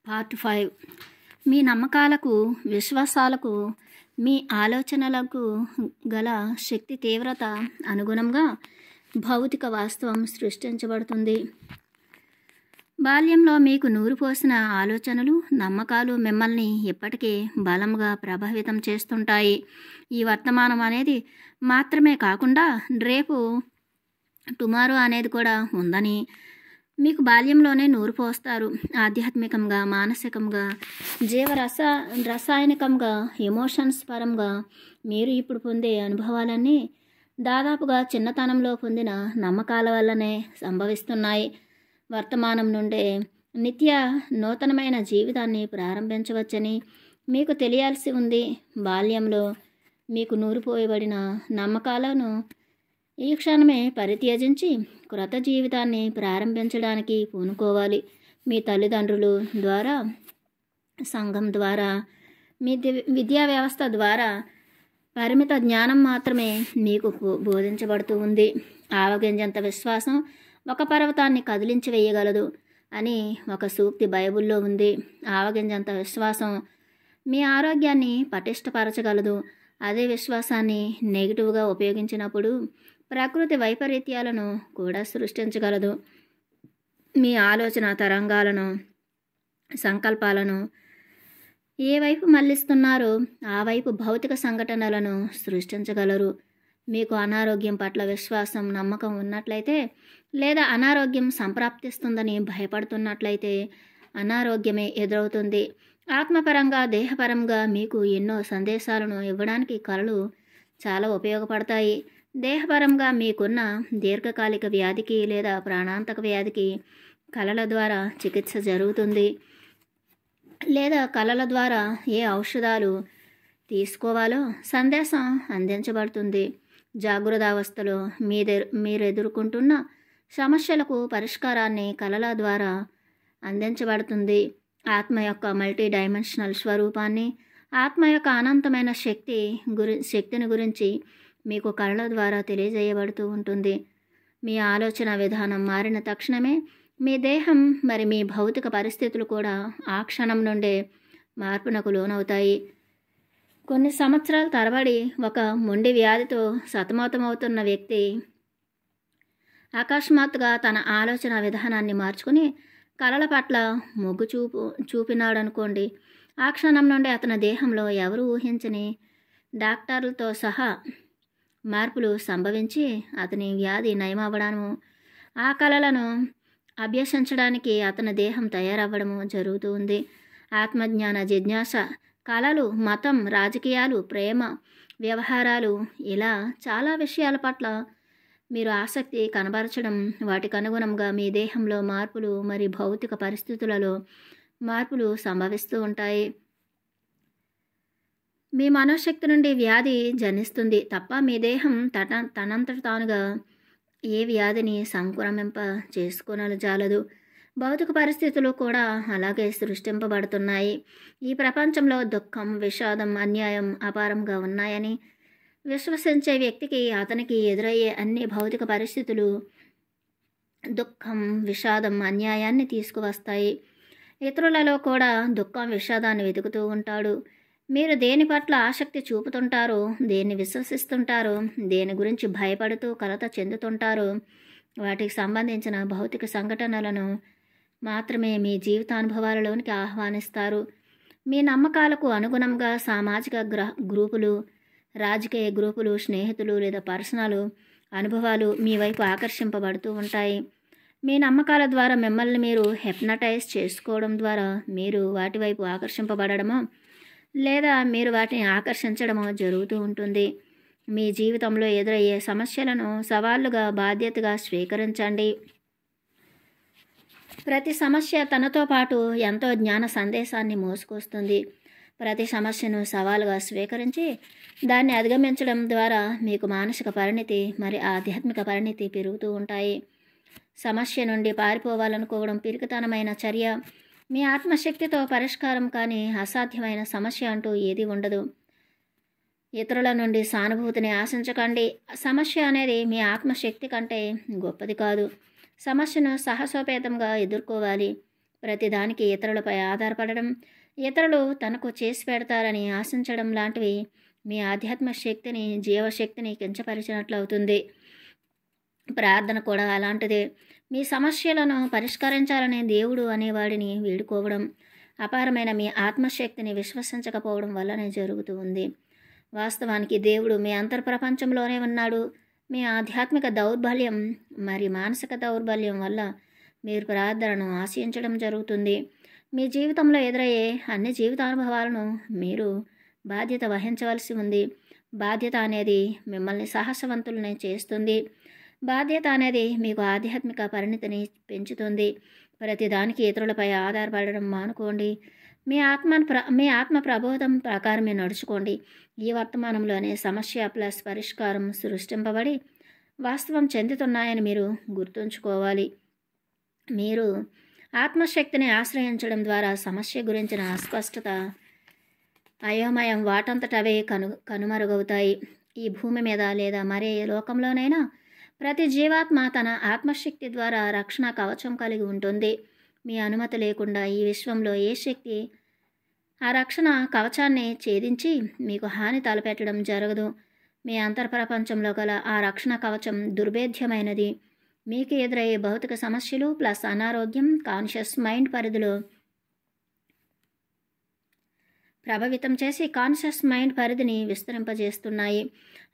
Part 5. మీ నమ్మకాలకు, విశ్వాసాలకు, మీ ఆలోచనలకు గల శక్తి తీవ్రత అనుగుణంగా భౌతిక వాస్తవం సృష్టించబడుతుంది. బాల్యంలో మీకు నూరిపోసిన ఆలోచనలు, నమ్మకాలు మిమ్మల్ని ఇప్పటికీ బలంగా ప్రభావితం చేస్తుంటాయి. ఈ వర్తమానం అనేది మాత్రమే కాకుండా రేపు టుమారో అనేది కూడా ఉందని మీకు బాల్యంలోనే నూరిపోస్తారు. ఆధ్యాత్మికంగా, మానసికంగా, రసాయనికంగా, ఎమోషన్స్ పరంగా మీరు ఇప్పుడు పొందే అనుభవాలన్నీ దాదాపుగా చిన్నతనంలో పొందిన నమ్మకాల వల్లనే సంభవిస్తున్నాయి. వర్తమానం నుండే నిత్య నూతనమైన జీవితాన్ని ప్రారంభించవచ్చని మీకు తెలియాల్సి ఉంది. బాల్యంలో మీకు నూరిపోయబడిన నమ్మకాలను ఈ క్షణమే పరిత్యజించి క్రొత్త జీవితాన్ని ప్రారంభించడానికి పూనుకోవాలి. మీ తల్లిదండ్రులు ద్వారా, సంఘం ద్వారా, మీ విద్యా వ్యవస్థ ద్వారా పరిమిత జ్ఞానం మాత్రమే మీకు బోధించబడుతూ ఉంది. ఆవగింజంత విశ్వాసం ఒక పర్వతాన్ని కదిలించి వేయగలదు అని ఒక సూక్తి బైబిల్లో ఉంది. ఆవగింజంత విశ్వాసం మీ ఆరోగ్యాన్ని పటిష్టపరచగలదు. అదే విశ్వాసాన్ని నెగిటివ్గా ఉపయోగించినప్పుడు ప్రకృతి వైపరీత్యాలను కూడా సృష్టించగలదు. మీ ఆలోచన తరంగాలను, సంకల్పాలను ఏ వైపు మళ్లిస్తున్నారో ఆ వైపు భౌతిక సంఘటనలను సృష్టించగలరు. మీకు అనారోగ్యం పట్ల విశ్వాసం, నమ్మకం ఉన్నట్లయితే, లేదా అనారోగ్యం సంప్రాప్తిస్తుందని భయపడుతున్నట్లయితే అనారోగ్యమే ఎదురవుతుంది. ఆత్మపరంగా, దేహపరంగా మీకు ఎన్నో సందేశాలను ఇవ్వడానికి కళలు చాలా ఉపయోగపడతాయి. దేహపరంగా మీకున్న దీర్ఘకాలిక వ్యాధికి లేదా ప్రాణాంతక వ్యాధికి కళల ద్వారా చికిత్స జరుగుతుంది. లేదా కళల ద్వారా ఏ ఔషధాలు తీసుకోవాలో సందేశం అందించబడుతుంది. జాగృతావస్థలో మీరు ఎదుర్కొంటున్న సమస్యలకు పరిష్కారాన్ని కళల ద్వారా అందించబడుతుంది. ఆత్మ యొక్క మల్టీ డైమెన్షనల్ స్వరూపాన్ని, ఆత్మ యొక్క అనంతమైన శక్తిని గురించి మీకు కళల ద్వారా తెలియజేయబడుతూ ఉంటుంది. మీ ఆలోచన విధానం మారిన తక్షణమే మీ దేహం మరి మీ భౌతిక పరిస్థితులు కూడా ఆ క్షణం నుండే మార్పునకు లోనవుతాయి. కొన్ని సంవత్సరాల తరబడి ఒక మొండి వ్యాధితో సతమతమవుతున్న వ్యక్తి అకస్మాత్తుగా తన ఆలోచన విధానాన్ని మార్చుకుని కళల పట్ల మొగ్గు చూపినాడనుకోండి. ఆ క్షణం నుండి అతని దేహంలో ఎవరు ఊహించని డాక్టర్లతో సహా మార్పులు సంభవించి అతని వ్యాధి నయమవ్వడము, ఆ కళలను అభ్యసించడానికి అతని దేహం తయారవ్వడము జరుగుతూ ఉంది. ఆత్మజ్ఞాన జిజ్ఞాస, కళలు, మతం, రాజకీయాలు, ప్రేమ, వ్యవహారాలు, ఇలా చాలా విషయాల పట్ల మీరు ఆసక్తి కనబరచడం, వాటికి అనుగుణంగా మీ దేహంలో మార్పులు మరి భౌతిక పరిస్థితులలో మార్పులు సంభవిస్తూ ఉంటాయి. మీ మనోశక్తి నుండి వ్యాధి జనిస్తుంది తప్ప మీ దేహం తనంతట తానుగా ఏ వ్యాధిని సంక్రమింప చేసుకోనజాలదు. భౌతిక పరిస్థితులు కూడా అలాగే సృష్టింపబడుతున్నాయి. ఈ ప్రపంచంలో దుఃఖం, విషాదం, అన్యాయం అపారంగా ఉన్నాయని విశ్వసించే వ్యక్తికి అతనికి ఎదురయ్యే అన్ని భౌతిక పరిస్థితులు దుఃఖం, విషాదం, అన్యాయాన్ని తీసుకువస్తాయి. ఇతరులలో కూడా దుఃఖం, విషాదాన్ని వెతుకుతూ ఉంటాడు. మీరు దేని పట్ల ఆసక్తి చూపుతుంటారో, దేన్ని విశ్వసిస్తుంటారో, దేని గురించి భయపడుతూ కలత చెందుతుంటారో వాటికి సంబంధించిన భౌతిక సంఘటనలను మాత్రమే మీ జీవితానుభవాలలోనికి ఆహ్వానిస్తారు. మీ నమ్మకాలకు అనుగుణంగా సామాజిక గ్రూపులు, రాజకీయ గ్రూపులు, స్నేహితులు లేదా పర్సనల్ అనుభవాలు మీ వైపు ఆకర్షింపబడుతూ ఉంటాయి. మీ నమ్మకాల ద్వారా మిమ్మల్ని మీరు హిప్నటైజ్ చేసుకోవడం ద్వారా మీరు వాటి వైపు ఆకర్షింపబడడమో లేదా మీరు వాటిని ఆకర్షించడమో జరుగుతూ ఉంటుంది. మీ జీవితంలో ఎదురయ్యే సమస్యలను సవాళ్లుగా, బాధ్యతగా స్వీకరించండి. ప్రతి సమస్య తనతో పాటు ఎంతో జ్ఞాన సందేశాన్ని మోసుకొస్తుంది. ప్రతి సమస్యను సవాలుగా స్వీకరించి దాన్ని అధిగమించడం ద్వారా మీకు మానసిక పరిణితి మరి ఆధ్యాత్మిక పరిణితి పెరుగుతూ ఉంటాయి. సమస్య నుండి పారిపోవాలనుకోవడం పిరికితనమైన చర్య. మీ ఆత్మశక్తితో పరిష్కారం కానీ అసాధ్యమైన సమస్య అంటూ ఏది ఉండదు. ఇతరుల నుండి సానుభూతిని ఆశించకండి. సమస్య అనేది మీ ఆత్మశక్తి కంటే గొప్పది కాదు. సమస్యను సాహసోపేతంగా ఎదుర్కోవాలి. ప్రతిదానికి ఇతరులపై ఆధారపడడం, ఇతరులు తనకు చేసి పెడతారని ఆశించడం లాంటివి మీ ఆధ్యాత్మిక శక్తిని, జీవశక్తిని కించపరిచినట్లు అవుతుంది. ప్రార్థన కూడా అలాంటిదే. మీ సమస్యలను పరిష్కరించాలనే దేవుడు అనేవాడిని వేడుకోవడం అపారమైన మీ ఆత్మశక్తిని విశ్వసించకపోవడం వల్లనే జరుగుతూ ఉంది. వాస్తవానికి దేవుడు మీ అంతర్ప్రపంచంలోనే ఉన్నాడు. మీ ఆధ్యాత్మిక దౌర్బల్యం మరి మానసిక దౌర్బల్యం వల్ల మీరు ప్రార్థనను ఆశించడం జరుగుతుంది. మీ జీవితంలో ఎదురయ్యే అన్ని జీవితానుభవాలను మీరు బాధ్యత వహించవలసి ఉంది. బాధ్యత అనేది మిమ్మల్ని సాహసవంతులని చేస్తుంది. బాధ్యత అనేది మీకు ఆధ్యాత్మిక పరిణతిని పెంచుతుంది. ప్రతిదానికి ఇతరులపై ఆధారపడడం మానుకోండి. మీ ఆత్మ ప్రబోధం ప్రకారమే నడుచుకోండి. ఈ వర్తమానంలోనే సమస్య ప్లస్ పరిష్కారం సృష్టింపబడి వాస్తవం చెందుతున్నాయని మీరు గుర్తుంచుకోవాలి. మీరు ఆత్మశక్తిని ఆశ్రయించడం ద్వారా సమస్య గురించిన అస్పష్టత, అయోమయం వాటంతటవే కనుమరుగవుతాయి. ఈ భూమి మీద లేదా మరే లోకంలోనైనా ప్రతి జీవాత్మ తన ఆత్మశక్తి ద్వారా రక్షణ కవచం కలిగి ఉంటుంది. మీ అనుమతి లేకుండా ఈ విశ్వంలో ఏ శక్తి ఆ రక్షణ కవచాన్ని ఛేదించి మీకు హాని తలపెట్టడం జరగదు. మీ అంతర్ప్రపంచంలో గల ఆ రక్షణ కవచం దుర్భేద్యమైనది. మీకు ఎదురయ్యే భౌతిక సమస్యలు ప్లస్ అనారోగ్యం కాన్షియస్ మైండ్ పరిధిలో ప్రభావితం చేసి కాన్షియస్ మైండ్ పరిధిని విస్తరింపజేస్తున్నాయి.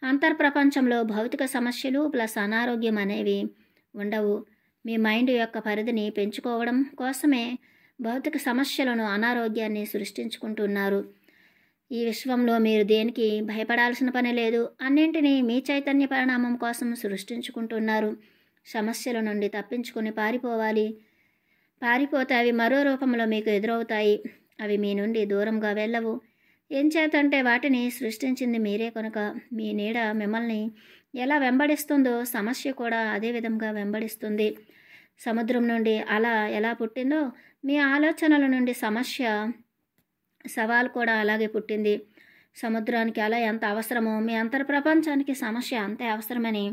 అంతర్ప్రపంచంలో భౌతిక సమస్యలు ప్లస్ అనారోగ్యం అనేవి ఉండవు. మీ మైండ్ యొక్క పరిధిని పెంచుకోవడం కోసమే భౌతిక సమస్యలను, అనారోగ్యాన్ని సృష్టించుకుంటున్నారు. ఈ విశ్వంలో మీరు దేనికి భయపడాల్సిన పని లేదు. అన్నింటినీ మీ చైతన్య పరిణామం కోసం సృష్టించుకుంటున్నారు. సమస్యల నుండి తప్పించుకుని పారిపోతే అవి మరో రూపంలో మీకు ఎదురవుతాయి. అవి మీ నుండి దూరంగా వెళ్ళవు. ఏం చేతంటే వాటిని సృష్టించింది మీరే కనుక. మీ నీడ మిమ్మల్ని ఎలా వెంబడిస్తుందో సమస్య కూడా అదే విధంగా వెంబడిస్తుంది. సముద్రం నుండి అల ఎలా పుట్టిందో మీ ఆలోచనల నుండి సవాల్ కూడా అలాగే పుట్టింది. సముద్రానికి అల ఎంత అవసరమో మీ అంతర్ప్రపంచానికి సమస్య అంతే అవసరమని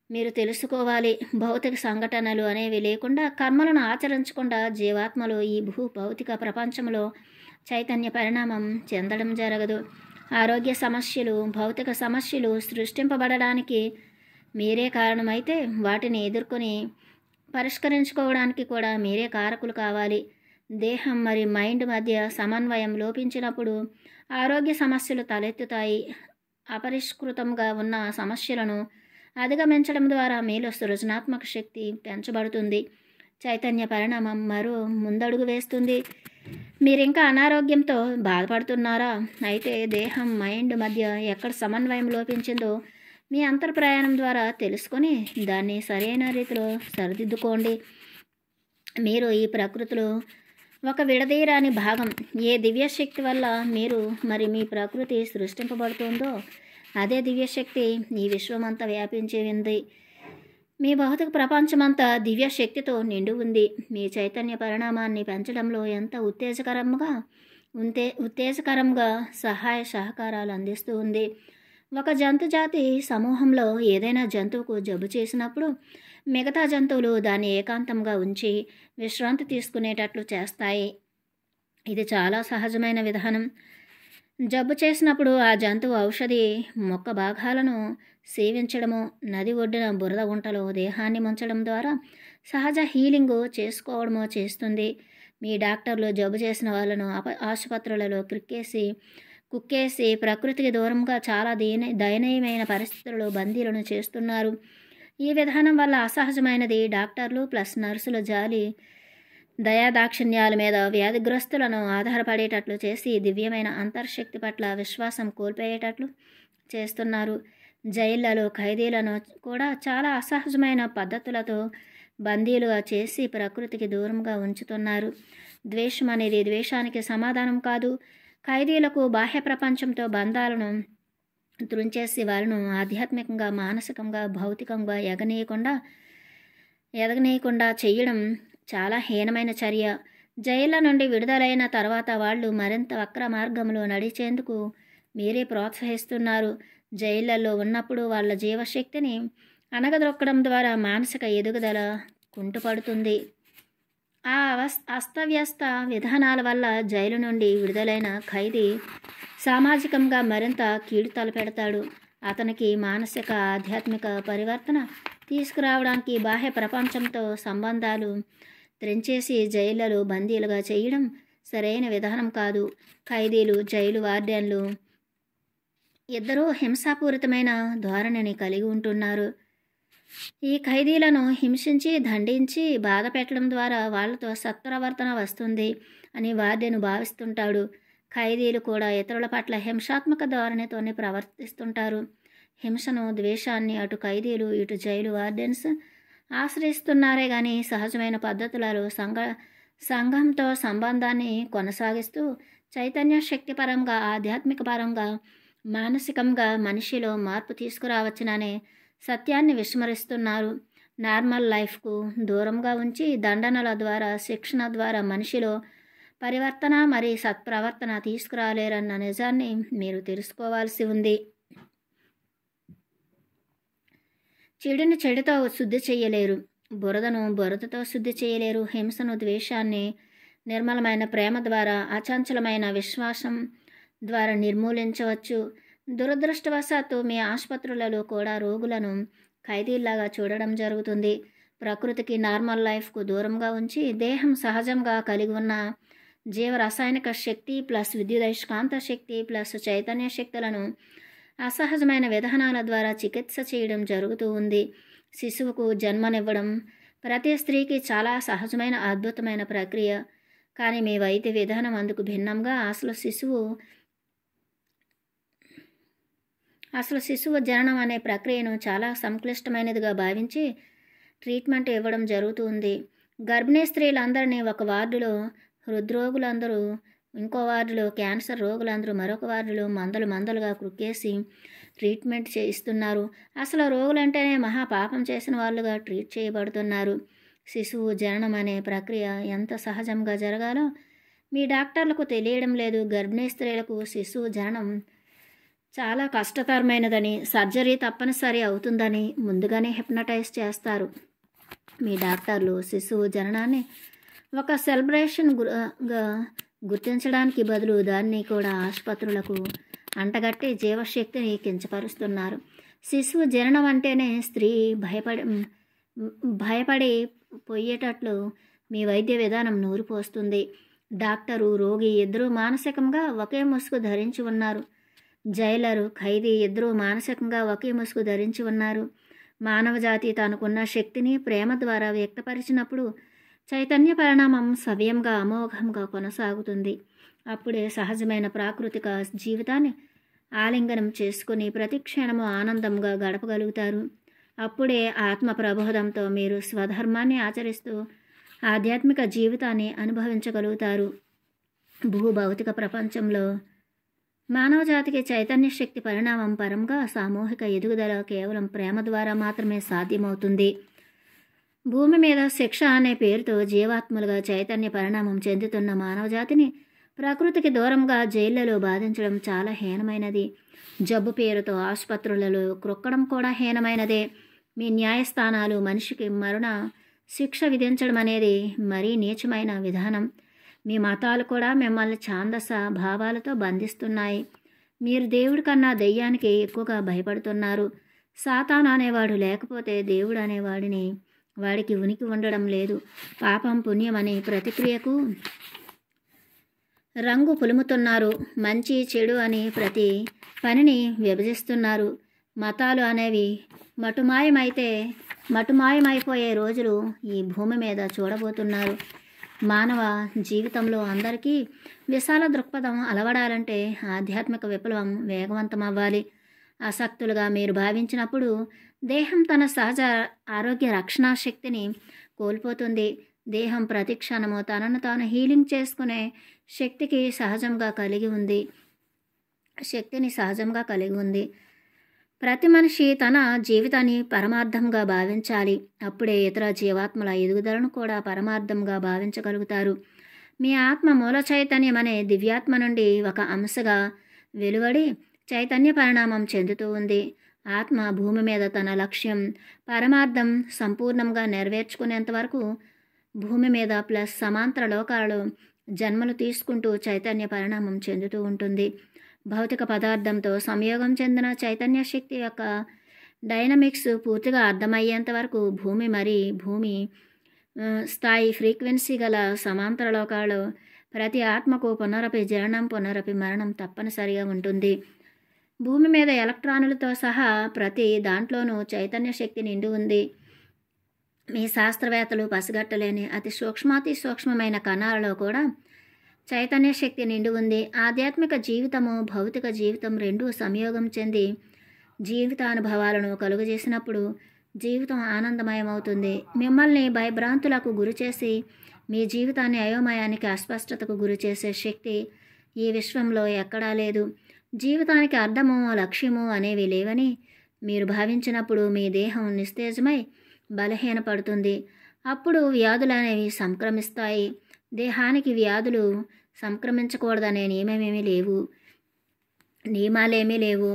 మీరు తెలుసుకోవాలి. భౌతిక సంఘటనలు అనేవి లేకుండా, కర్మలను ఆచరించకుండా జీవాత్మలు ఈ భౌతిక ప్రపంచంలో చైతన్య పరిణామం చెందడం జరగదు. ఆరోగ్య సమస్యలు, భౌతిక సమస్యలు సృష్టింపబడడానికి మీరే కారణమైతే వాటిని ఎదుర్కొని పరిష్కరించుకోవడానికి కూడా మీరే కారకులు కావాలి. దేహం మరియు మైండ్ మధ్య సమన్వయం లోపించినప్పుడు ఆరోగ్య సమస్యలు తలెత్తుతాయి. అపరిష్కృతంగా ఉన్న సమస్యలను అధిగమించడం ద్వారా మీలో సృజనాత్మక శక్తి పెంచబడుతుంది. చైతన్య పరిణామం మరో ముందడుగు వేస్తుంది. మీరింకా అనారోగ్యంతో బాధపడుతున్నారా? అయితే దేహం మైండ్ మధ్య ఎక్కడ సమన్వయం లోపించిందో మీ అంతర్ప్రయాణం ద్వారా తెలుసుకొని దాన్ని సరైన రీతిలో సరిదిద్దుకోండి. మీరు ఈ ప్రకృతిలో ఒక విడదీయరాని భాగం. ఏ దివ్యశక్తి వల్ల మీ ప్రకృతి సృష్టింపబడుతుందో అదే దివ్యశక్తి ఈ విశ్వమంతా వ్యాపించి ఉంది. మీ భౌతిక ప్రపంచమంతా దివ్యశక్తితో నిండి ఉంది. మీ చైతన్య పరిణామాన్ని పెంచడంలో ఎంత ఉత్తేజకరంగా సహాయ సహకారాలు అందిస్తూ ఉంది. ఒక జంతుజాతి సమూహంలో ఏదైనా జంతువుకు జబ్బు చేసినప్పుడు మిగతా జంతువులు దాన్ని ఏకాంతంగా ఉంచి విశ్రాంతి తీసుకునేటట్లు చేస్తాయి. ఇది చాలా సహజమైన విధానం. జబ్బు చేసినప్పుడు ఆ జంతువు ఔషధి మొక్క భాగాలను సేవించడము, నది ఒడ్డున బురద గుంటలో దేహాన్ని ముంచడం ద్వారా సహజ హీలింగ్ చేసుకోవడమో చేస్తుంది. మీ డాక్టర్లు జబ్బు చేసిన వాళ్ళను ఆసుపత్రులలో కుక్కేసి ప్రకృతికి దూరంగా చాలా దయనీయమైన పరిస్థితుల్లో బందీలను చేస్తున్నారు. ఈ విధానం వల్ల అసహజమైనది డాక్టర్లు ప్లస్ నర్సుల జాలి దయాదాక్షిణ్యాల మీద వ్యాధిగ్రస్తులను ఆధారపడేటట్లు చేసి దివ్యమైన అంతర్శక్తి పట్ల విశ్వాసం కోల్పోయేటట్లు చేస్తున్నారు. జైళ్లలో ఖైదీలను కూడా చాలా అసహజమైన పద్ధతులతో బందీలుగా చేసి ప్రకృతికి దూరంగా ఉంచుతున్నారు. ద్వేషం అనేది ద్వేషానికి సమాధానం కాదు. ఖైదీలకు బాహ్య ప్రపంచంతో బంధాలను త్రుంచేసి వారిని ఆధ్యాత్మికంగా, మానసికంగా, భౌతికంగా ఎదగనీయకుండా చేయడం చాలా హీనమైన చర్య. జైళ్ళ నుండి విడుదలైన తర్వాత వాళ్ళు మరింత వక్ర మార్గంలో నడిచేందుకు మీరే ప్రోత్సహిస్తున్నారు. జైళ్లలో ఉన్నప్పుడు వాళ్ళ జీవశక్తిని అణగదొక్కడం ద్వారా మానసిక ఎదుగుదల కుంటుపడుతుంది. ఆ అస్తవ్యస్త విధానాల వల్ల జైలు నుండి విడుదలైన ఖైదీ సామాజికంగా మరింత కీడు తలపెడతాడు. అతనికి మానసిక ఆధ్యాత్మిక పరివర్తన తీసుకురావడానికి బాహ్య ప్రపంచంతో సంబంధాలు త్రెంచేసి జైళ్లలో బందీలుగా చేయడం సరైన విధానం కాదు. ఖైదీలు, జైలు వార్డెన్లు ఇద్దరూ హింసాపూరితమైన ధోరణిని కలిగి ఉంటున్నారు. ఈ ఖైదీలను హింసించి దండించి బాధ పెట్టడం ద్వారా వాళ్లతో సత్ప్రవర్తన వస్తుంది అని వార్డెను భావిస్తుంటాడు. ఖైదీలు కూడా ఇతరుల పట్ల హింసాత్మక ధోరణితోనే ప్రవర్తిస్తుంటారు. హింసను, ద్వేషాన్ని అటు ఖైదీలు, ఇటు జైలు వార్డెన్స్ ఆశ్రయిస్తున్నారే కానీ సహజమైన పద్ధతులలో సంఘంతో సంబంధాన్ని కొనసాగిస్తూ చైతన్య శక్తిపరంగా, ఆధ్యాత్మిక పరంగా, మానసికంగా మనిషిలో మార్పు తీసుకురావచ్చుననే సత్యాన్ని విస్మరిస్తున్నారు. నార్మల్ లైఫ్కు దూరంగా ఉంచి దండనల ద్వారా, శిక్షణ ద్వారా మనిషిలో పరివర్తన మరి సత్ప్రవర్తన తీసుకురాలేరన్న నిజాన్ని మీరు తెలుసుకోవాల్సి ఉంది. చెడుని చెడుతో శుద్ధి చేయలేరు, బురదను బురదతో శుద్ధి చేయలేరు. హింసను, ద్వేషాన్ని నిర్మలమైన ప్రేమ ద్వారా, అచంచలమైన విశ్వాసం ద్వారా నిర్మూలించవచ్చు. దురదృష్టవశాత్తు మీ ఆసుపత్రులలో కూడా రోగులను ఖైదీల్లాగా చూడడం జరుగుతుంది. ప్రకృతికి, నార్మల్ లైఫ్కు దూరంగా ఉంచి దేహం సహజంగా కలిగి ఉన్న జీవరసాయనిక శక్తి ప్లస్ విద్యుదయస్కాంత శక్తి ప్లస్ చైతన్య శక్తులను అసహజమైన విధానాల ద్వారా చికిత్స చేయడం జరుగుతూ ఉంది. శిశువుకు జన్మనివ్వడం ప్రతి స్త్రీకి చాలా సహజమైన అద్భుతమైన ప్రక్రియ. కానీ మీ వైద్య విధానం అందుకు భిన్నంగా అసలు శిశువు జననం అనే ప్రక్రియను చాలా సంక్లిష్టమైనదిగా భావించి ట్రీట్మెంట్ ఇవ్వడం జరుగుతుంది. గర్భిణీ స్త్రీలందరినీ ఒక వార్డులో, హృద్రోగులందరూ ఇంకో వార్డులో, క్యాన్సర్ రోగులందరూ మరొక వార్డులో మందలుగా కుక్కేసి ట్రీట్మెంట్ చేయిస్తున్నారు. అసలు రోగులంటేనే మహాపాపం చేసిన వాళ్ళుగా ట్రీట్ చేయబడుతున్నారు. శిశువు జననం అనే ప్రక్రియ ఎంత సహజంగా జరగాలో మీ డాక్టర్లకు తెలియడం లేదు. గర్భిణీ స్త్రీలకు శిశువు జననం చాలా కష్టతరమైనదని, సర్జరీ తప్పనిసరి అవుతుందని ముందుగానే హిప్నటైజ్ చేస్తారు. మీ డాక్టర్లు శిశువు జననాన్ని ఒక సెలబ్రేషన్గా గుర్తించడానికి బదులు దాన్ని కూడా ఆసుపత్రులకు అంటగట్టి జీవశక్తిని కించపరుస్తున్నారు. శిశువు జననం అంటేనే స్త్రీ భయపడి పోయేటట్లు మీ వైద్య విధానం నూరిపోస్తుంది. డాక్టరు, రోగి ఇద్దరూ మానసికంగా ఒకే ముసుగు ధరించి ఉన్నారు. జైలరు, ఖైదీ ఇద్దరూ మానసికంగా ఒకే ముసుగు ధరించి ఉన్నారు. మానవజాతి తనకున్న శక్తిని ప్రేమ ద్వారా వ్యక్తపరిచినప్పుడు చైతన్య పరిణామం సవ్యంగా, అమోఘంగా కొనసాగుతుంది. అప్పుడే సహజమైన ప్రాకృతిక జీవితాన్ని ఆలింగనం చేసుకుని ప్రతి క్షణము ఆనందంగా గడపగలుగుతారు. అప్పుడే ఆత్మ ప్రబోధంతో మీరు స్వధర్మాన్ని ఆచరిస్తూ ఆధ్యాత్మిక జీవితాన్ని అనుభవించగలుగుతారు. భూభౌతిక ప్రపంచంలో మానవజాతికి చైతన్య శక్తి పరిణామం పరంగా సామూహిక ఎదుగుదల కేవలం ప్రేమ ద్వారా మాత్రమే సాధ్యమవుతుంది. భూమి మీద శిక్ష అనే పేరుతో జీవాత్మలుగా చైతన్య పరిణామం చెందుతున్న మానవజాతిని ప్రకృతికి దూరంగా జైళ్లలో బాధించడం చాలా హీనమైనది. జబ్బు పేరుతో ఆసుపత్రులలో క్రొక్కడం కూడా హీనమైనదే. మీ న్యాయస్థానాలు మనిషికి మరణ శిక్ష విధించడం అనేది మరీ నీచమైన విధానం. మీ మతాలు కూడా మిమ్మల్ని ఛాందస భావాలతో బంధిస్తున్నాయి. మీరు దేవుడి కన్నా దెయ్యానికి ఎక్కువగా భయపడుతున్నారు. సాతాను అనేవాడు లేకపోతే దేవుడు అనేవాడిని వాడికి ఉనికి ఉండడం లేదు. పాపం, పుణ్యం అనే ప్రతిక్రియకు రంగు పులుముతున్నారు. మంచి, చెడు అని ప్రతి పనిని విభజిస్తున్నారు. మతాలు అనేవి మటుమాయమైపోయే రోజులు ఈ భూమి మీద చూడబోతున్నారు. మానవ జీవితంలో అందరికీ విశాల దృక్పథం అలవడాలంటే ఆధ్యాత్మిక విప్లవం వేగవంతమవ్వాలి. ఆసక్తులుగా మీరు భావించినప్పుడు దేహం తన సహజ ఆరోగ్య రక్షణ శక్తిని కోల్పోతుంది. దేహం ప్రతి క్షణము తనను తాను హీలింగ్ చేసుకునే శక్తిని సహజంగా కలిగి ఉంది. ప్రతి మనిషి తన జీవితాన్ని పరమార్థంగా భావించాలి. అప్పుడే ఇతర జీవాత్మల ఎదుగుదలను కూడా పరమార్థంగా భావించగలుగుతారు. మీ ఆత్మ మూల చైతన్యం అనే దివ్యాత్మ నుండి ఒక అంశగా వెలువడి చైతన్య పరిణామం చెందుతూ ఉంది. ఆత్మ భూమి మీద తన లక్ష్యం, పరమార్థం సంపూర్ణంగా నెరవేర్చుకునేంత వరకు భూమి మీద ప్లస్ సమాంతర లోకాలలో జన్మలు తీసుకుంటూ చైతన్య పరిణామం చెందుతూ ఉంటుంది. భౌతిక పదార్థంతో సంయోగం చెందిన చైతన్య శక్తి యొక్క డైనమిక్స్ పూర్తిగా అర్థమయ్యేంత వరకు భూమి స్థాయి ఫ్రీక్వెన్సీ గల సమాంతర లోకాలలో ప్రతి ఆత్మకు పునరపి జననం పునరపి మరణం తప్పనిసరిగా ఉంటుంది. భూమి మీద ఎలక్ట్రానులతో సహా ప్రతి దాంట్లోనూ చైతన్య శక్తి నిండి ఉంది. మీ శాస్త్రవేత్తలు పసిగట్టలేని అతి సూక్ష్మాతి సూక్ష్మమైన కణాలలో కూడా చైతన్య శక్తి నిండి ఉంది. ఆధ్యాత్మిక జీవితము భౌతిక జీవితం రెండూ సంయోగం చెంది జీవితానుభవాలను కలుగజేసినప్పుడు జీవితం ఆనందమయమవుతుంది. మిమ్మల్ని భయభ్రాంతులకు గురిచేసి మీ జీవితాన్ని అయోమయానికి అస్పష్టతకు గురిచేసే శక్తి ఈ విశ్వంలో ఎక్కడా లేదు. జీవితానికి అర్థము లక్ష్యము అనేవి లేవని మీరు భావించినప్పుడు మీ దేహం నిస్తేజమై బలహీనపడుతుంది. అప్పుడు వ్యాధులు అనేవి సంక్రమిస్తాయి. దేహానికి వ్యాధులు సంక్రమించకూడదనే నియమాలేమీ లేవు.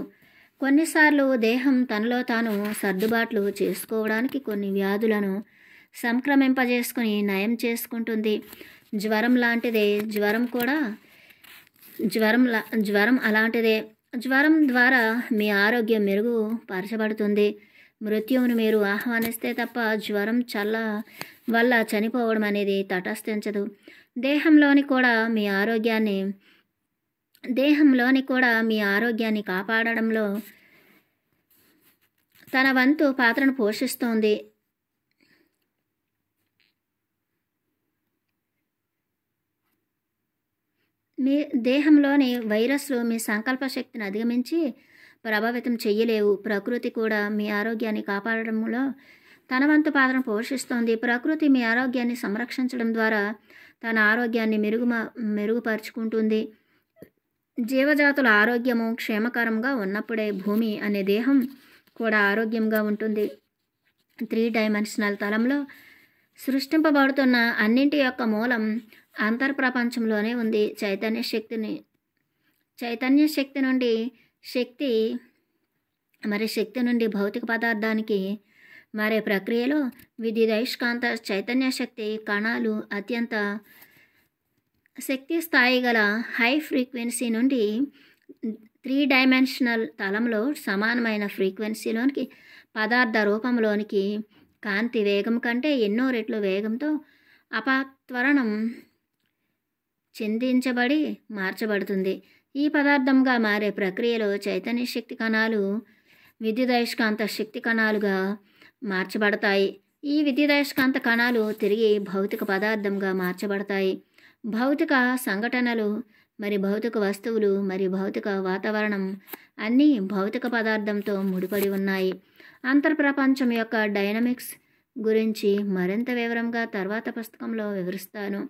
కొన్నిసార్లు దేహం తనలో తాను సర్దుబాట్లు చేసుకోవడానికి కొన్ని వ్యాధులను సంక్రమింపజేసుకుని నయం చేసుకుంటుంది. జ్వరం లాంటిదే. జ్వరం అలాంటిదే. జ్వరం ద్వారా మీ ఆరోగ్యం మెరుగుపరచబడుతుంది. మృత్యువును మీరు ఆహ్వానిస్తే తప్ప జ్వరం వల్ల చనిపోవడం అనేది తటస్థించదు. దేహంలోని కూడా మీ ఆరోగ్యాన్ని కాపాడడంలో తన వంతు పాత్రను పోషిస్తోంది. మీ దేహంలోని వైరస్లు మీ సంకల్ప శక్తిని అధిగమించి ప్రభావితం చెయ్యలేవు. ప్రకృతి కూడా మీ ఆరోగ్యాన్ని కాపాడడంలో తన వంతు పాత్రను పోషిస్తోంది. ప్రకృతి మీ ఆరోగ్యాన్ని సంరక్షించడం ద్వారా తన ఆరోగ్యాన్ని మెరుగుపరుచుకుంటుంది. జీవజాతుల ఆరోగ్యము క్షేమకరంగా ఉన్నప్పుడే భూమి అనే దేహం కూడా ఆరోగ్యంగా ఉంటుంది. 3 డైమెన్షనల్ తలంలో సృష్టింపబడుతున్న అన్నింటి యొక్క మూలం అంతర్ప్రపంచంలోనే ఉంది. చైతన్య శక్తి నుండి శక్తి నుండి భౌతిక పదార్థానికి మారే ప్రక్రియలో విద్యుదయస్కాంత చైతన్య శక్తి కణాలు అత్యంత శక్తి స్థాయి గల హై ఫ్రీక్వెన్సీ నుండి 3 డైమెన్షనల్ తలంలో సమానమైన ఫ్రీక్వెన్సీలోనికి పదార్థ రూపంలోనికి కాంతి వేగం కంటే ఎన్నో రెట్లు వేగంతో అపత్వరణం చెందించబడి మార్చబడుతుంది. ఈ పదార్థంగా మారే ప్రక్రియలో చైతన్య శక్తి కణాలు విద్యుదయస్కాంత శక్తి కణాలుగా మార్చబడతాయి. ఈ విద్యుదయస్కాంత కణాలు తిరిగి భౌతిక పదార్థంగా మార్చబడతాయి. భౌతిక సంఘటనలు మరి భౌతిక వస్తువులు మరి భౌతిక వాతావరణం అన్నీ భౌతిక పదార్థంతో ముడిపడి ఉన్నాయి. అంతర్ప్రపంచం యొక్క డైనమిక్స్ గురించి మరింత వివరంగా తర్వాత పుస్తకంలో వివరిస్తాను.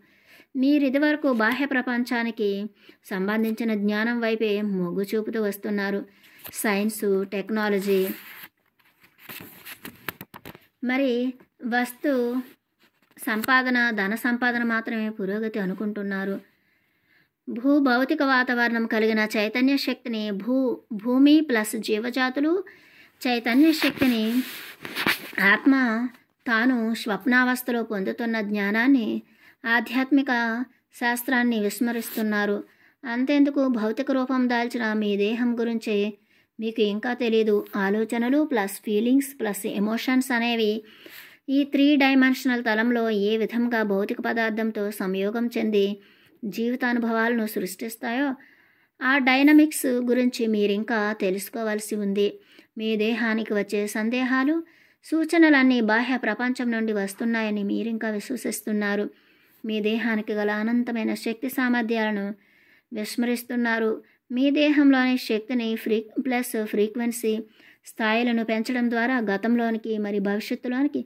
మీరు ఇదివరకు బాహ్య ప్రపంచానికి సంబంధించిన జ్ఞానం వైపే మొగ్గు చూపుతూ వస్తున్నారు. సైన్సు, టెక్నాలజీ మరి వస్తు సంపాదన, ధన సంపాదన మాత్రమే పురోగతి అనుకుంటున్నారు. భౌతిక వాతావరణం కలిగిన చైతన్య శక్తిని భూమి ప్లస్ జీవజాతులు చైతన్య శక్తిని ఆత్మ తాను స్వప్నావస్థలో పొందుతున్న జ్ఞానాన్ని ఆధ్యాత్మిక శాస్త్రాన్ని విస్మరిస్తున్నారు. అంతేందుకు భౌతిక రూపం దాల్చిన మీ దేహం గురించి మీకు ఇంకా తెలియదు. ఆలోచనలు ప్లస్ ఫీలింగ్స్ ప్లస్ ఎమోషన్స్ అనేవి ఈ 3 డైమెన్షనల్ తలంలో ఏ విధంగా భౌతిక పదార్థంతో సంయోగం చెంది జీవితానుభవాలను సృష్టిస్తాయో ఆ డైనమిక్స్ గురించి మీరింకా తెలుసుకోవాల్సి ఉంది. మీ దేహానికి వచ్చే సందేహాలు, సూచనలన్నీ బాహ్య ప్రపంచం నుండి వస్తున్నాయని మీరింకా విశ్వసిస్తున్నారు. మీ దేహానికి గల అనంతమైన శక్తి సామర్థ్యాలను విస్మరిస్తున్నారు. మీ దేహంలోని శక్తిని ఫ్రీక్వెన్సీ స్థాయిలను పెంచడం ద్వారా గతంలోనికి మరి భవిష్యత్తులోనికి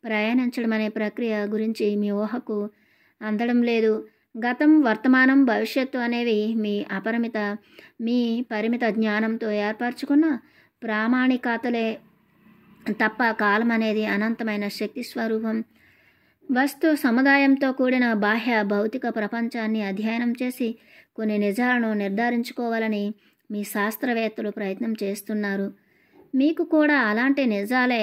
ప్రయాణించడం అనే ప్రక్రియ గురించి మీ ఊహకు అందడం లేదు. గతం, వర్తమానం, భవిష్యత్తు అనేవి మీ పరిమిత జ్ఞానంతో ఏర్పరచుకున్న ప్రామాణికతలే తప్ప కాలం అనేది అనంతమైన శక్తి స్వరూపం. వస్తు సముదాయంతో కూడిన బాహ్య భౌతిక ప్రపంచాన్ని అధ్యయనం చేసి కొన్ని నిజాలను నిర్ధారించుకోవాలని మీ శాస్త్రవేత్తలు ప్రయత్నం చేస్తున్నారు. మీకు కూడా అలాంటి నిజాలే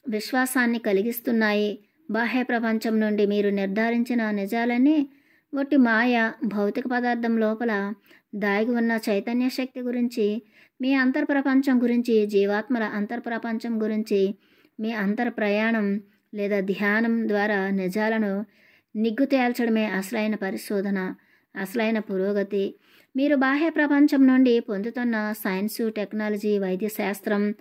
విశ్వాసాన్ని కలిగిస్తున్నాయి. బాహ్య ప్రపంచం నుండి మీరు నిర్ధారించిన నిజాలన్నీ ఒట్టి మాయ. భౌతిక పదార్థం లోపల దాగి ఉన్న చైతన్య శక్తి గురించి, మీ అంతర్ప్రపంచం గురించి, జీవాత్మల అంతర్ప్రపంచం గురించి మీ ప్రయాణం లేదా ధ్యానం ద్వారా నిజాలను నిగ్గు తేల్చడమే అసలైన పరిశోధన, అసలైన పురోగతి. మీరు బాహ్య ప్రపంచం నుండి పొందుతున్న సైన్సు, టెక్నాలజీ, వైద్య శాస్త్రం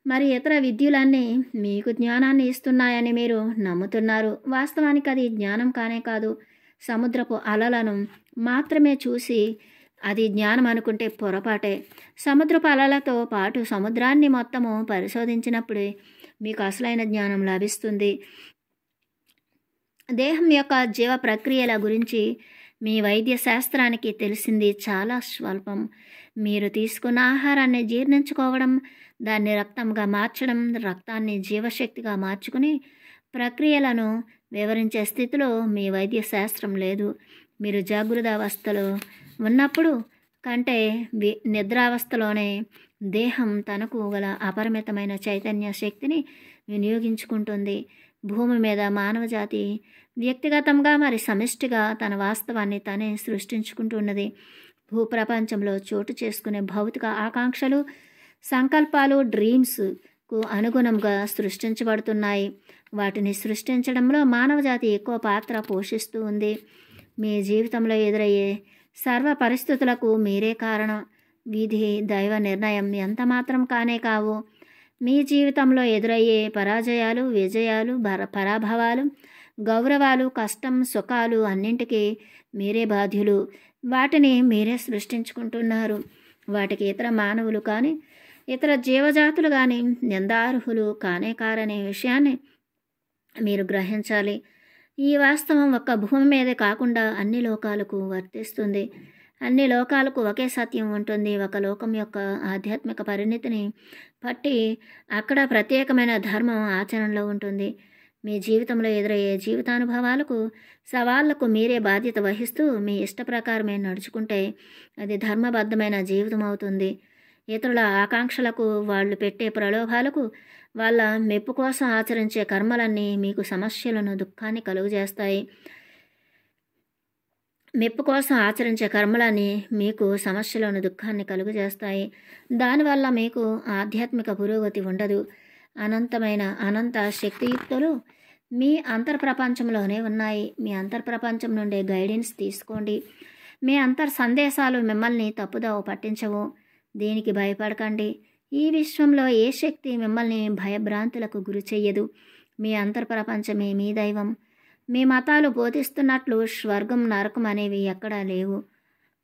మరి ఇతర విద్యలన్నీ మీకు జ్ఞానాన్ని ఇస్తున్నాయని మీరు నమ్ముతున్నారు. వాస్తవానికి అది జ్ఞానం కానే కాదు. సముద్రపు అలలను మాత్రమే చూసి అది జ్ఞానం అనుకుంటే పొరపాటే. సముద్రపు అలలతో పాటు సముద్రాన్ని మొత్తము పరిశోధించినప్పుడే మీకు అసలైన జ్ఞానం లభిస్తుంది. దేహం యొక్క జీవ ప్రక్రియల గురించి మీ వైద్య శాస్త్రానికి తెలిసింది చాలా స్వల్పం. మీరు తీసుకున్న ఆహారాన్ని జీర్ణించుకోవడం, దాన్ని రక్తంగా మార్చడం, రక్తాన్ని జీవశక్తిగా మార్చుకుని ప్రక్రియలను వివరించే స్థితిలో మీ వైద్య శాస్త్రం లేదు. మీరు జాగృత అవస్థలో ఉన్నప్పుడు కంటే నిద్రావస్థలోనే దేహం తనకు గల అపరిమితమైన చైతన్య శక్తిని వినియోగించుకుంటుంది. భూమి మీద మానవజాతి వ్యక్తిగతంగా మరి సమిష్టిగా తన వాస్తవాన్ని తనే సృష్టించుకుంటున్నది. భూప్రపంచంలో చోటు చేసుకునే భౌతిక ఆకాంక్షలు, సంకల్పాలు డ్రీమ్స్కు అనుగుణంగా సృష్టించబడుతున్నాయి. వాటిని సృష్టించడంలో మానవజాతి ఎక్కువ పాత్ర పోషిస్తూ ఉంది. మీ జీవితంలో ఎదురయ్యే సర్వ పరిస్థితులకు మీరే కారణం. విధి, దైవ నిర్ణయం ఎంత మాత్రం కానే కావు. మీ జీవితంలో ఎదురయ్యే పరాజయాలు, విజయాలు, పరాభవాలు, గౌరవాలు, కష్టం, సుఖాలు అన్నింటికీ మీరే బాధ్యులు. వాటిని మీరే సృష్టించుకుంటున్నారు. వాటికి ఇతర మానవులు కానీ ఇతర జీవజాతులు కానీ నిందార్హులు కానే కారనే విషయాన్ని మీరు గ్రహించాలి. ఈ వాస్తవం ఒక్క భూమి మీదే కాకుండా అన్ని లోకాలకు వర్తిస్తుంది. అన్ని లోకాలకు ఒకే సత్యం ఉంటుంది. ఒక లోకం యొక్క ఆధ్యాత్మిక పరిణితిని బట్టి అక్కడ ప్రత్యేకమైన ధర్మం ఆచరణలో ఉంటుంది. మీ జీవితంలో ఎదురయ్యే జీవితానుభవాలకు, సవాళ్లకు మీరే బాధ్యత వహిస్తూ మీ ఇష్ట ప్రకారమే నడుచుకుంటే అది ధర్మబద్ధమైన జీవితం అవుతుంది. ఇతరుల ఆకాంక్షలకు, వాళ్ళు పెట్టే ప్రలోభాలకు, వాళ్ళ మెప్పు కోసం ఆచరించే కర్మలన్నీ మీకు సమస్యలను, దుఃఖాన్ని కలుగజేస్తాయి. మెప్పు కోసం ఆచరించే కర్మలన్నీ మీకు సమస్యలను, దుఃఖాన్ని కలుగజేస్తాయి. దానివల్ల మీకు ఆధ్యాత్మిక పురోగతి ఉండదు. అనంత శక్తియుక్తులు మీ అంతర్ప్రపంచంలోనే ఉన్నాయి. మీ అంతర్ప్రపంచం నుండే గైడెన్స్ తీసుకోండి. మీ సందేశాలు మిమ్మల్ని తప్పుదోవ పట్టించవు. దీనికి భయపడకండి. ఈ విశ్వంలో ఏ శక్తి మిమ్మల్ని భయభ్రాంతులకు గురి చెయ్యదు. మీ అంతర్ప్రపంచమే మీ దైవం. మీ మతాలు బోధిస్తున్నట్లు స్వర్గం, నరకం అనేవి ఎక్కడా లేవు.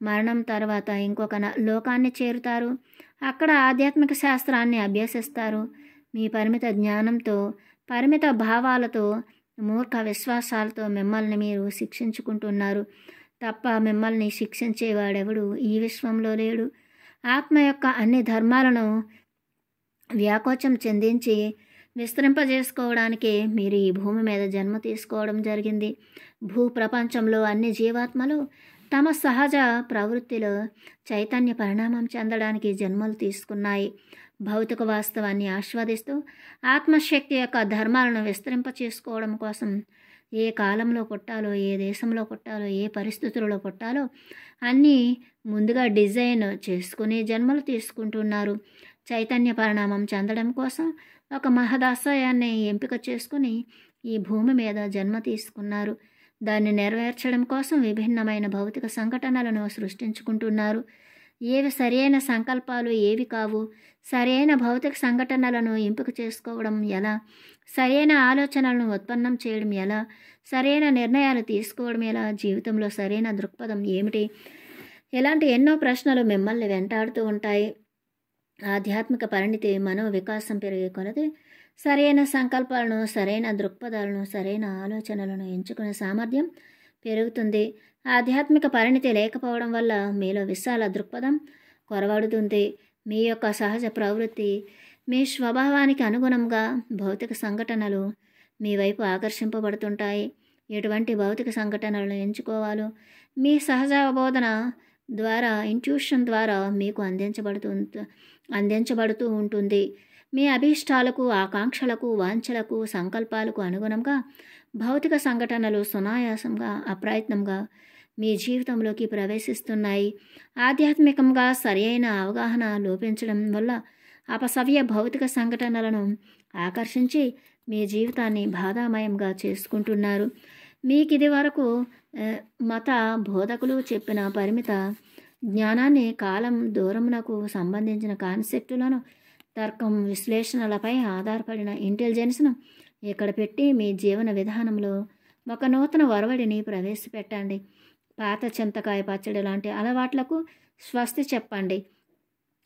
మరణం తర్వాత ఇంకొక లోకాన్ని చేరుతారు. అక్కడ ఆధ్యాత్మిక శాస్త్రాన్ని అభ్యసిస్తారు. మీ పరిమిత జ్ఞానంతో, పరిమిత భావాలతో, మూర్ఖ విశ్వాసాలతో మిమ్మల్ని మీరు శిక్షించుకుంటున్నారు తప్ప మిమ్మల్ని శిక్షించేవాడెవడు ఈ విశ్వంలో లేడు. ఆత్మ యొక్క అన్ని ధర్మాలను వ్యాకోచం చెందించి విస్తరింపజేసుకోవడానికే మీరు ఈ భూమి మీద జన్మ తీసుకోవడం జరిగింది. భూప్రపంచంలో అన్ని జీవాత్మలు తమ సహజ ప్రవృత్తిలో చైతన్య పరిణామం చెందడానికి జన్మలు తీసుకున్నాయి. భౌతిక వాస్తవాన్ని ఆస్వాదిస్తూ ఆత్మశక్తి యొక్క ధర్మాలను విస్తరింప చేసుకోవడం కోసం ఏ కాలంలో పుట్టాలో, ఏ దేశంలో పుట్టాలో, ఏ పరిస్థితులలో పుట్టాలో అన్నీ ముందుగా డిజైన్ చేసుకుని జన్మలు తీసుకుంటున్నారు. చైతన్య పరిణామం చెందడం కోసం ఒక మహదాశయాన్ని ఎంపిక చేసుకుని ఈ భూమి మీద జన్మ తీసుకున్నారు. దాన్ని నెరవేర్చడం కోసం విభిన్నమైన భౌతిక సంఘటనలను సృష్టించుకుంటున్నారు. ఏవి సరైన సంకల్పాలు, ఏవి కావు. సరైన భౌతిక సంఘటనలను ఎంపిక చేసుకోవడం ఎలా? సరైన ఆలోచనలను ఉత్పన్నం చేయడం ఎలా? సరైన నిర్ణయాలు తీసుకోవడం ఎలా? జీవితంలో సరైన దృక్పథం ఏమిటి? ఇలాంటి ఎన్నో ప్రశ్నలు మిమ్మల్ని వెంటాడుతూ ఉంటాయి. ఆధ్యాత్మిక పరిణితి, మనో వికాసం పెరిగే కొలది సరైన సంకల్పాలను, సరైన దృక్పథాలను, సరైన ఆలోచనలను ఎంచుకునే సామర్థ్యం పెరుగుతుంది. ఆధ్యాత్మిక పరిణితి లేకపోవడం వల్ల మీలో విశాల దృక్పథం కొరవడుతుంది. మీ యొక్క సహజ ప్రవృత్తి, మీ స్వభావానికి అనుగుణంగా భౌతిక సంఘటనలు మీ వైపు ఆకర్షింపబడుతుంటాయి. ఎటువంటి భౌతిక సంఘటనలను ఎంచుకోవాలో మీ సహజ బోధన ద్వారా, ఇంట్యూషన్ ద్వారా మీకు అందించబడుతూ ఉంటుంది. మీ అభీష్టాలకు, ఆకాంక్షలకు, వాంఛలకు, సంకల్పాలకు అనుగుణంగా భౌతిక సంఘటనలు సునాయాసంగా, అప్రయత్నంగా మీ జీవితంలోకి ప్రవేశిస్తున్నాయి. ఆధ్యాత్మికంగా సరియైన అవగాహన లోపించడం వల్ల అపసవ్య భౌతిక సంఘటనలను ఆకర్షించి మీ జీవితాన్ని బాధామయంగా చేసుకుంటున్నారు. మీకు ఇది వరకు మత బోధకులు చెప్పిన పరిమిత జ్ఞానాన్ని, కాలం దూరమునకు సంబంధించిన కాన్సెప్టులను, తర్కం, విశ్లేషణలపై ఆధారపడిన ఇంటెలిజెన్స్ను ఇక్కడ పెట్టి మీ జీవన విధానంలో ఒక నూతన ఒరవడిని ప్రవేశపెట్టండి. పాత చింతకాయ పచ్చడి లాంటి అలవాట్లకు స్వస్తి చెప్పండి.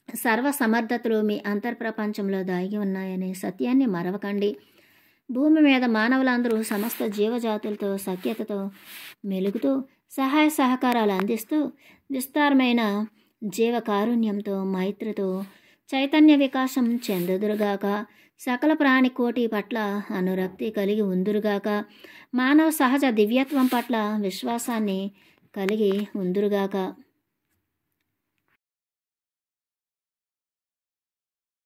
సర్వ సమర్థతలు మీ అంతర్ప్రపంచంలో దాగి ఉన్నాయనే సత్యాన్ని మరవకండి. భూమి మీద మానవులందరూ సమస్త జీవజాతులతో సఖ్యతతో మెలుగుతూ సహాయ సహకారాలు అందిస్తూ విస్తారమైన జీవకారుణ్యంతో, మైత్రితో చైతన్య వికాసం చెందుదురుగాక. సకల ప్రాణికోటి పట్ల అనురక్తి కలిగి ఉందురుగాక. మానవ సహజ దివ్యత్వం పట్ల విశ్వాసాన్ని కలిగి ఉందురుగాక.